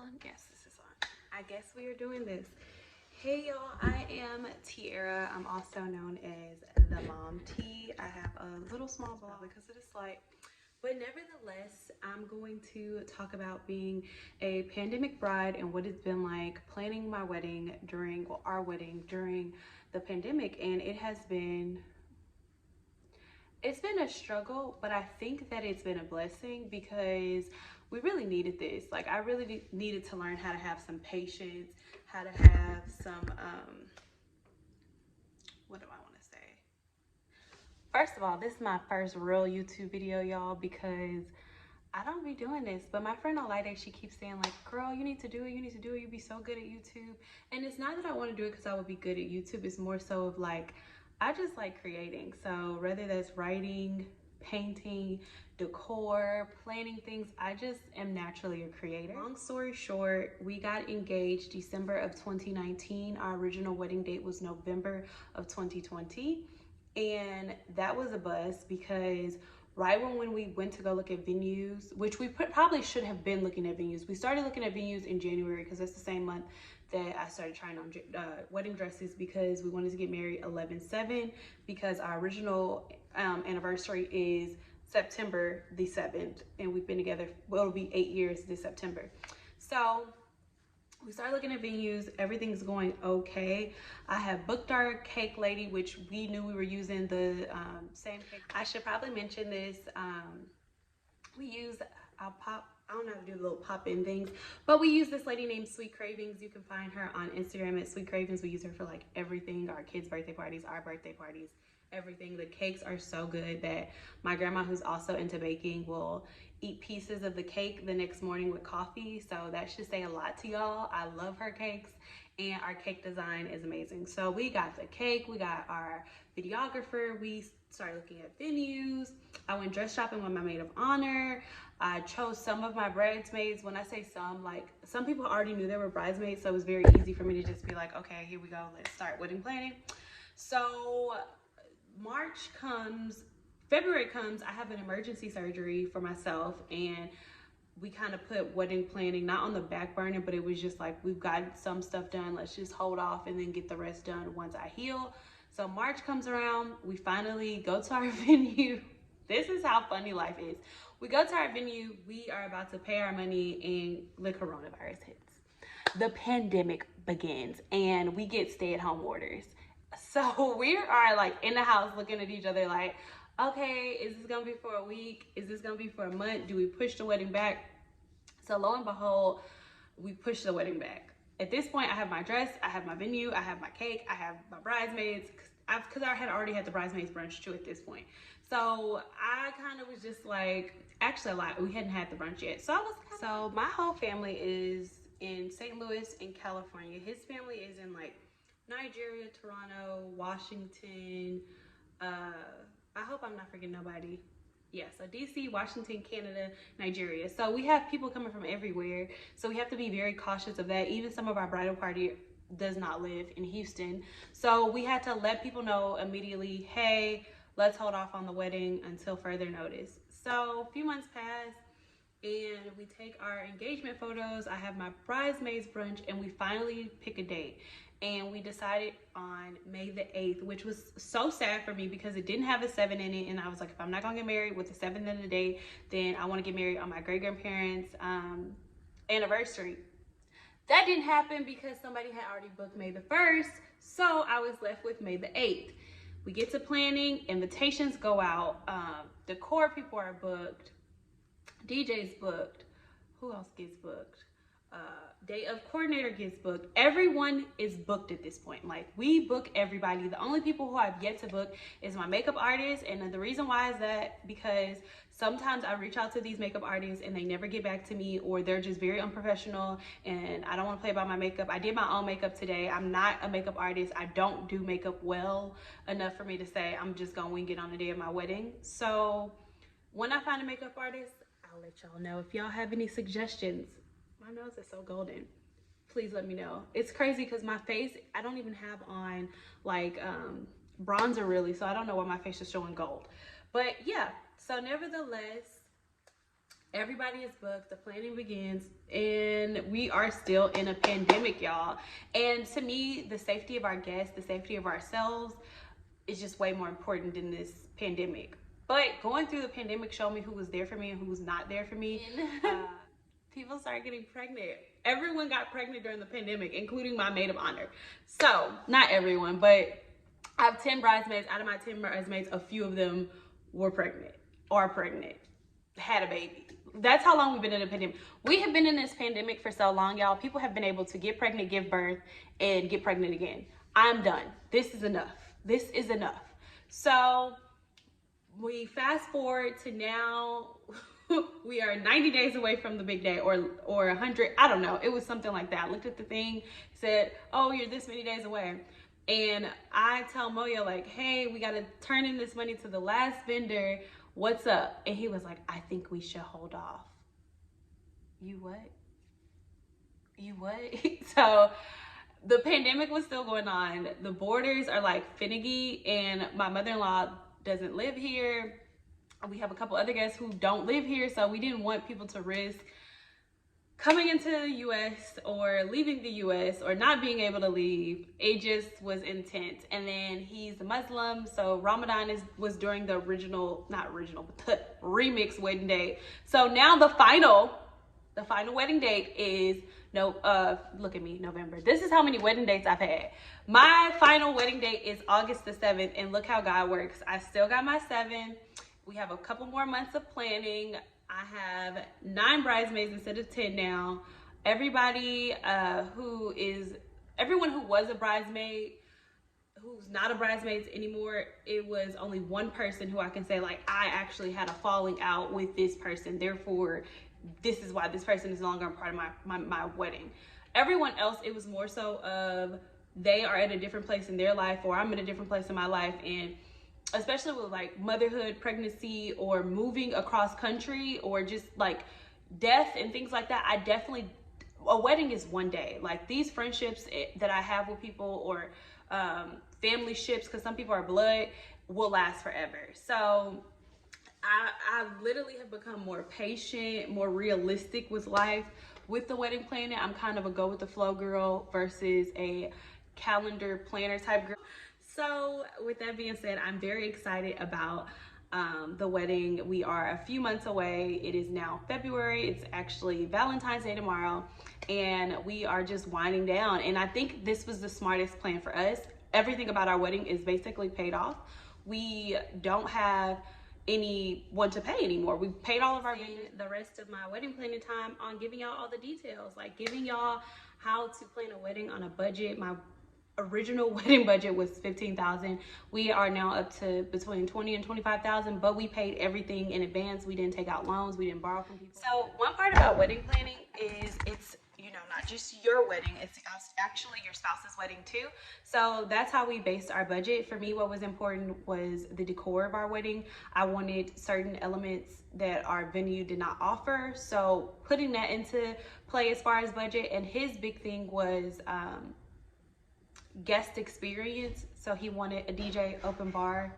on? Yes, this is on. I guess we are doing this. Hey y'all, I am Tiara. I'm also known as the Mom T. I have a little small blog because it is light. But nevertheless, I'm going to talk about being a pandemic bride and what it's been like planning my wedding during, or our wedding during the pandemic. And it's been a struggle, but I think that it's been a blessing because we really needed this. Like, I really needed to learn how to have some patience, how to have some, what do I want to say? First of all, this is my first real YouTube video, y'all, because I don't be doing this. But my friend Olaide, she keeps saying like, girl, you need to do it, you need to do it, you'd be so good at YouTube. And it's not that I want to do it because I would be good at YouTube. It's more so of like, I just like creating. So whether that's writing, painting, decor, planning things, I just am naturally a creator. Long story short, we got engaged December of 2019. Our original wedding date was November of 2020. And that was a buzz because right when we went to go look at venues, which we probably should have been looking at venues. We started looking at venues in January because that's the same month that I started trying on wedding dresses, because we wanted to get married 11/7 because our original anniversary is September the 7th, and we've been together, well, it'll be 8 years this September. So we started looking at venues. Everything's going okay. I have booked our cake lady, which we knew we were using the same cake. I should probably mention this. We use I don't know how to do the little pop-in things, but we use this lady named Sweet Cravings. You can find her on Instagram at Sweet Cravings. We use her for like everything, our kids' birthday parties, our birthday parties, everything. The cakes are so good that my grandma, who's also into baking, will eat pieces of the cake the next morning with coffee. So that should say a lot to y'all. I love her cakes, and our cake design is amazing. So we got the cake, we got our videographer, we started looking at venues. I went dress shopping with my maid of honor. I chose some of my bridesmaids. When I say some, like, some people already knew they were bridesmaids, so it was very easy for me to just be like, okay, here we go, let's start wedding planning. So February comes, I have an emergency surgery for myself, and we kind of put wedding planning not on the back burner, but it was just like, we've got some stuff done, let's just hold off and then get the rest done once I heal. So March comes around, we finally go to our venue. This is how funny life is. We go to our venue, we are about to pay our money, and the coronavirus hits. The pandemic begins, and we get stay-at-home orders. So we are like in the house looking at each other like, okay, is this gonna be for a week? Is this gonna be for a month? Do we push the wedding back? So lo and behold, we push the wedding back. At this point, I have my dress, I have my venue, I have my cake, I have my bridesmaids, because I had already had the bridesmaids brunch too at this point. So I kind of was just like, actually a lot, we hadn't had the brunch yet. So my whole family is in St. Louis in California. His family is in like Nigeria, Toronto, Washington, I hope I'm not forgetting nobody. Yeah, so DC, Washington, Canada, Nigeria. So we have people coming from everywhere. So we have to be very cautious of that. Even some of our bridal party does not live in Houston. So we had to let people know immediately, hey, let's hold off on the wedding until further notice. So a few months pass, and we take our engagement photos. I have my bridesmaids brunch, and we finally pick a date. And we decided on May the 8th, which was so sad for me because it didn't have a 7 in it. And I was like, if I'm not gonna get married with the 7th in the day, then I wanna get married on my great-grandparents' anniversary. That didn't happen because somebody had already booked May the 1st. So I was left with May the 8th. We get to planning, invitations go out, decor people are booked, DJ's booked, who else gets booked? Day of coordinator gets booked. Everyone is booked at this point. Like, we book everybody. The only people who I've yet to book is my makeup artist. And the reason why is that because sometimes I reach out to these makeup artists and they never get back to me, or they're just very unprofessional and I don't want to play about my makeup. I did my own makeup today. I'm not a makeup artist. I don't do makeup well enough for me to say I'm just gonna wing it on the day of my wedding. So when I find a makeup artist, I'll let y'all know. If y'all have any suggestions, my nose is so golden, please let me know. It's crazy because my face, I don't even have on like bronzer really, so I don't know why my face is showing gold. But yeah, so nevertheless, Everybody is booked, the planning begins, and we are still in a pandemic, y'all. And to me, the safety of our guests, the safety of ourselves is just way more important than this pandemic. But going through the pandemic showed me who was there for me and who was not there for me. People started getting pregnant. Everyone got pregnant during the pandemic, including my maid of honor. So, not everyone, but I have 10 bridesmaids. Out of my 10 bridesmaids, a few of them were pregnant, are pregnant, had a baby. That's how long we've been in a pandemic. We have been in this pandemic for so long, y'all. People have been able to get pregnant, give birth, and get pregnant again. I'm done. This is enough. This is enough. So we fast forward to now. We are 90 days away from the big day, or 100. I don't know. It was something like that. I looked at the thing, said, oh, you're this many days away. And I tell Moya, like, hey, we got to turn in this money to the last vendor. What's up? And he was like, I think we should hold off. You what? You what? So the pandemic was still going on. The borders are like finicky, and my mother-in-law doesn't live here. We have a couple other guests who don't live here, so we didn't want people to risk coming into the U.S. or leaving the U.S. or not being able to leave. It just was intense. And then he's a Muslim, so Ramadan was during the but the remix wedding date. So now the final wedding date is look at me, November. This is how many wedding dates I've had. My final wedding date is August the 7th, and look how God works. I still got my 7. We have a couple more months of planning. I have 9 bridesmaids instead of 10 now. Everyone who was a bridesmaid, who's not a bridesmaid anymore, it was only one person who I can say, like, I actually had a falling out with this person. Therefore, this is why this person is no longer a part of my wedding. Everyone else, it was more so of they are at a different place in their life, or I'm in a different place in my life, and especially with like motherhood, pregnancy, or moving across country, or just like death and things like that. A wedding is one day. Like these friendships that I have with people, or family ships, because some people are blood, will last forever. So I literally have become more patient, more realistic with life. With the wedding planning, I'm kind of a go with the flow girl versus a calendar planner type girl. So with that being said, I'm very excited about the wedding. We are a few months away. It is now February. It's actually Valentine's Day tomorrow, and we are just winding down. And I think this was the smartest plan for us. Everything about our wedding is basically paid off. We don't have anyone to pay anymore. We've paid all of our the rest of my wedding planning time on giving y'all all the details, like giving y'all how to plan a wedding on a budget. My original wedding budget was $15,000. We are now up to between $20,000 and $25,000, but we paid everything in advance. We didn't take out loans. We didn't borrow from people. So one part about wedding planning is it's, not just your wedding, it's actually your spouse's wedding too. So that's how we based our budget. For me, what was important was the decor of our wedding. I wanted certain elements that our venue did not offer, so putting that into play as far as budget. And his big thing was guest experience. So he wanted a DJ, open bar,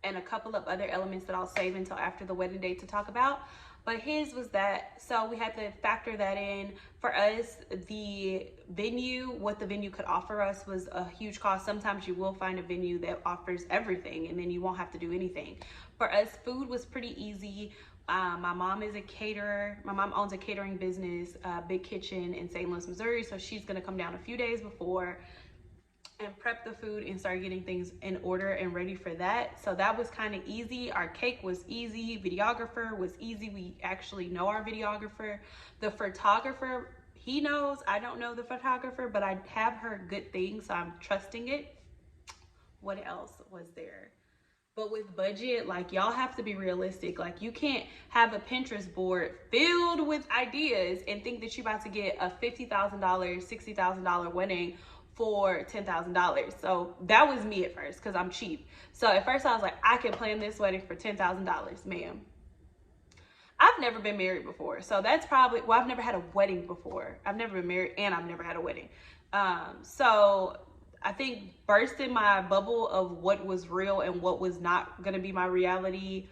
and a couple of other elements that I'll save until after the wedding date to talk about. But his was that, so we had to factor that in. For us, the venue, what the venue could offer us was a huge cost. Sometimes you will find a venue that offers everything, and then you won't have to do anything. For us, food was pretty easy. My mom is a caterer. My mom owns a catering business, Big Kitchen in St. Louis, Missouri. So she's gonna come down a few days before and prep the food and start getting things in order and ready for that. So that was kind of easy. Our cake was easy. Videographer was easy. We actually know our videographer. The photographer, he knows. I don't know the photographer, but I have heard good things, so I'm trusting it. What else was there? But with budget, like, y'all have to be realistic. Like, you can't have a Pinterest board filled with ideas and think that you're about to get a $50,000, $60,000 wedding for $10,000. So that was me at first, because I'm cheap. So at first I was like, I can plan this wedding for $10,000, ma'am. I've never been married before. So that's probably, well, I've never had a wedding before. I've never been married, and I've never had a wedding. So I think bursting my bubble of what was real and what was not gonna be my reality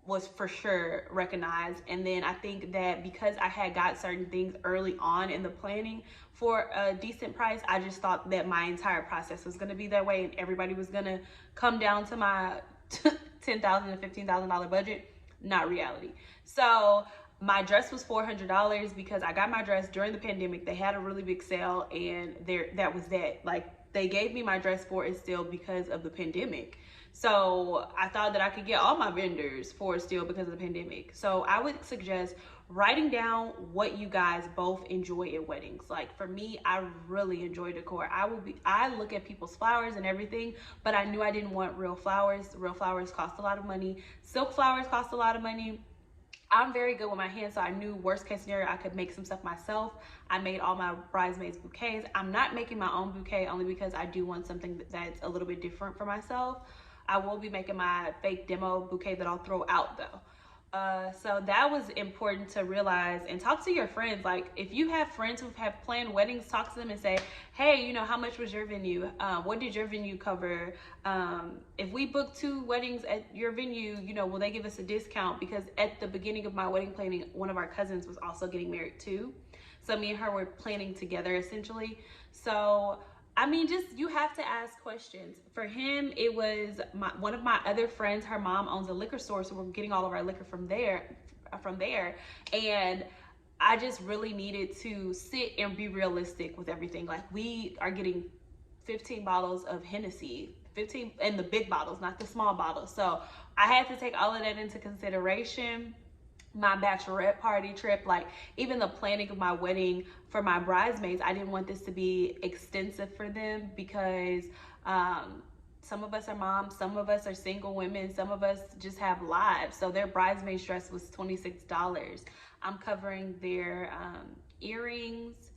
was for sure recognized. And then I think that because I had got certain things early on in the planning for a decent price, I just thought that my entire process was going to be that way and everybody was going to come down to my $10,000 to $15,000 budget. Not reality. So my dress was $400 because I got my dress during the pandemic. They had a really big sale and that was that. Like, they gave me my dress for it still because of the pandemic. So I thought that I could get all my vendors for it still because of the pandemic. So I would suggest writing down what you guys both enjoy at weddings. Like for me, I really enjoy decor. I look at people's flowers and everything, but I knew I didn't want real flowers. Real flowers cost a lot of money. Silk flowers cost a lot of money. I'm very good with my hands, so I knew worst case scenario, I could make some stuff myself. I made all my bridesmaids bouquets. I'm not making my own bouquet only because I do want something that's a little bit different for myself. I will be making my fake demo bouquet that I'll throw out though. So that was important to realize, and talk to your friends. Like if you have friends who have planned weddings, talk to them and say, hey, you know, how much was your venue? What did your venue cover? If we book 2 weddings at your venue, you know, will they give us a discount? Because at the beginning of my wedding planning, one of our cousins was also getting married too. So me and her were planning together essentially. So I mean, just you have to ask questions. For him, it was one of my other friends. Her mom owns a liquor store, so we're getting all of our liquor from there. And I just really needed to sit and be realistic with everything. Like we are getting 15 bottles of Hennessy, 15 in the big bottles, not the small bottles. So I had to take all of that into consideration. My bachelorette party trip, like even the planning of my wedding for my bridesmaids, I didn't want this to be extensive for them because some of us are moms, some of us are single women, some of us just have lives. So their bridesmaid's dress was $26. I'm covering their earrings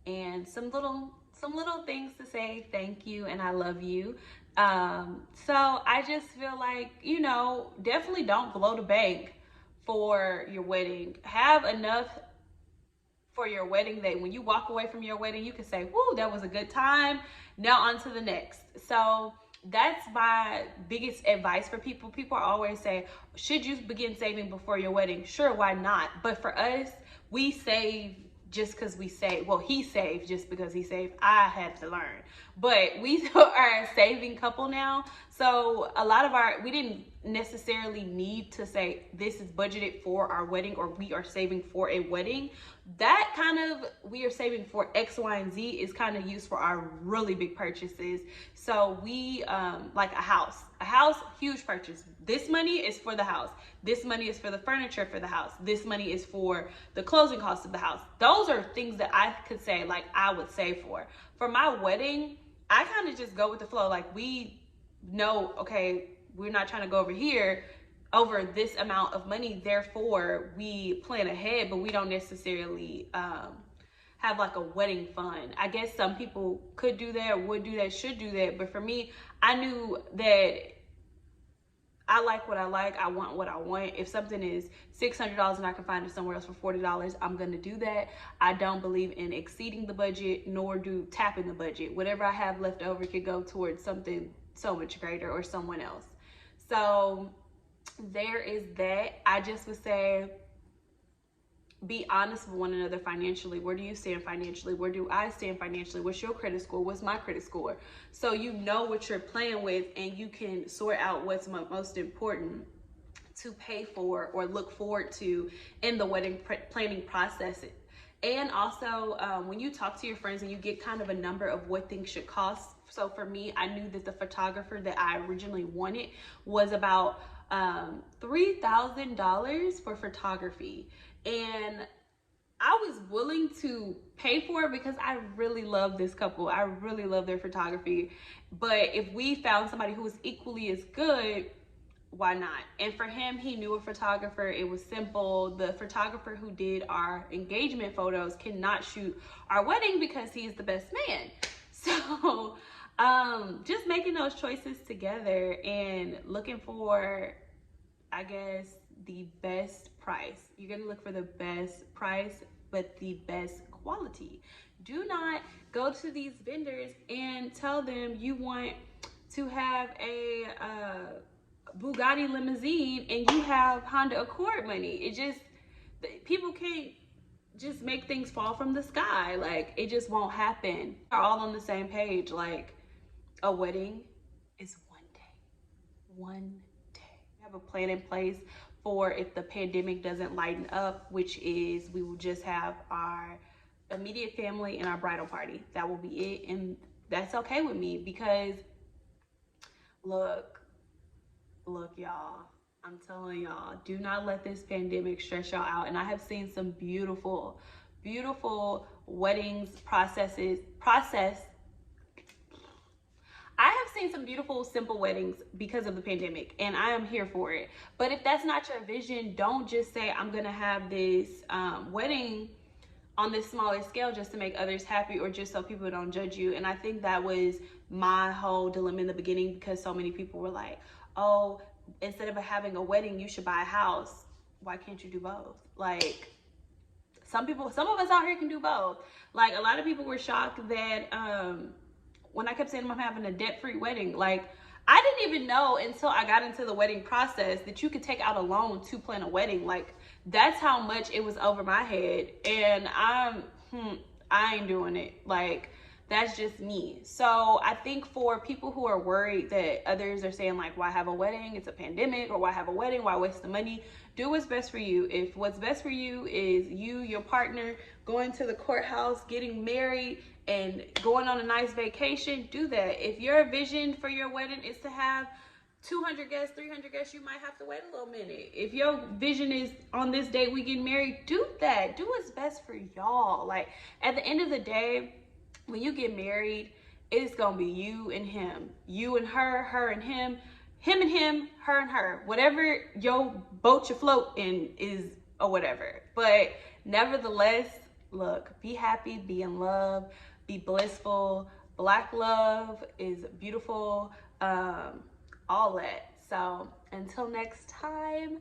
and some little things to say thank you and I love you. So I just feel like, you know, definitely don't blow the bank for your wedding. Have enough for your wedding that when you walk away from your wedding, you can say, whoo, that was a good time. Now on to the next. So that's my biggest advice for people. People always say, should you begin saving before your wedding? Sure, why not? But for us, we save just because we save. Well, he saved just because he saved. I had to learn. But we are a saving couple now. So a lot of we didn't necessarily need to say this is budgeted for our wedding or we are saving for a wedding. That kind of we are saving for X, Y, and Z is kind of used for our really big purchases. So we like a house, huge purchase. This money is for the house. This money is for the furniture for the house. This money is for the closing costs of the house. Those are things that I could say like I would save for. For my wedding, I kind of just go with the flow. Like we know, okay, we're not trying to go over here over this amount of money. Therefore, we plan ahead, but we don't necessarily have like a wedding fund. I guess some people could do that, would do that, should do that. But for me, I knew that I like what I like. I want what I want. If something is $600 and I can find it somewhere else for $40, I'm going to do that. I don't believe in exceeding the budget, nor do tapping the budget. Whatever I have left over could go towards something so much greater or someone else. So there is that. I just would say be honest with one another financially. Where do you stand financially? Where do I stand financially? What's your credit score? What's my credit score? So you know what you're playing with and you can sort out what's most important to pay for or look forward to in the wedding planning process. And also when you talk to your friends and you get kind of a number of what things should cost. So for me, I knew that the photographer that I originally wanted was about $3,000 for photography. And I was willing to pay for it because I really love this couple. I really love their photography. But if we found somebody who was equally as good, why not? And for him, he knew a photographer. It was simple. The photographer who did our engagement photos cannot shoot our wedding because he is the best man. So just making those choices together and looking for, I guess, the best price. You're gonna look for the best price, but the best quality. Do not go to these vendors and tell them you want to have a Bugatti limousine and you have Honda Accord money. It just, people can't just make things fall from the sky. Like, it just won't happen. We're all on the same page. Like, a wedding is one day. One day. We have a plan in place for if the pandemic doesn't lighten up, which is we will just have our immediate family and our bridal party. That will be it. And that's okay with me, because look, y'all, I'm telling y'all, do not let this pandemic stress y'all out. And I have seen some beautiful, beautiful weddings I have seen some beautiful, simple weddings because of the pandemic, and I am here for it. But if that's not your vision, don't just say, I'm gonna have this wedding on this smaller scale just to make others happy, or just so people don't judge you. And I think that was my whole dilemma in the beginning, because so many people were like, oh, instead of having a wedding, you should buy a house. Why can't you do both? Like, some of us out here can do both. Like, a lot of people were shocked that when I kept saying I'm having a debt-free wedding. Like, I didn't even know until I got into the wedding process that you could take out a loan to plan a wedding. Like, that's how much it was over my head. And I ain't doing it. Like, that's just me. So I think for people who are worried that others are saying, like, why have a wedding? It's a pandemic. Or why have a wedding? Why waste the money? Do what's best for you. If what's best for you is you, your partner, going to the courthouse, getting married, and going on a nice vacation, do that. If your vision for your wedding is to have 200 guests, 300 guests, you might have to wait a little minute. If your vision is on this date we get married, do that. Do what's best for y'all. Like, at the end of the day, when you get married, it's gonna be you and him, you and her, her and him and him, her and her. Whatever your boat you float in is, or whatever. But nevertheless, look, be happy, be in love, be blissful. Black love is beautiful. All that. So until next time.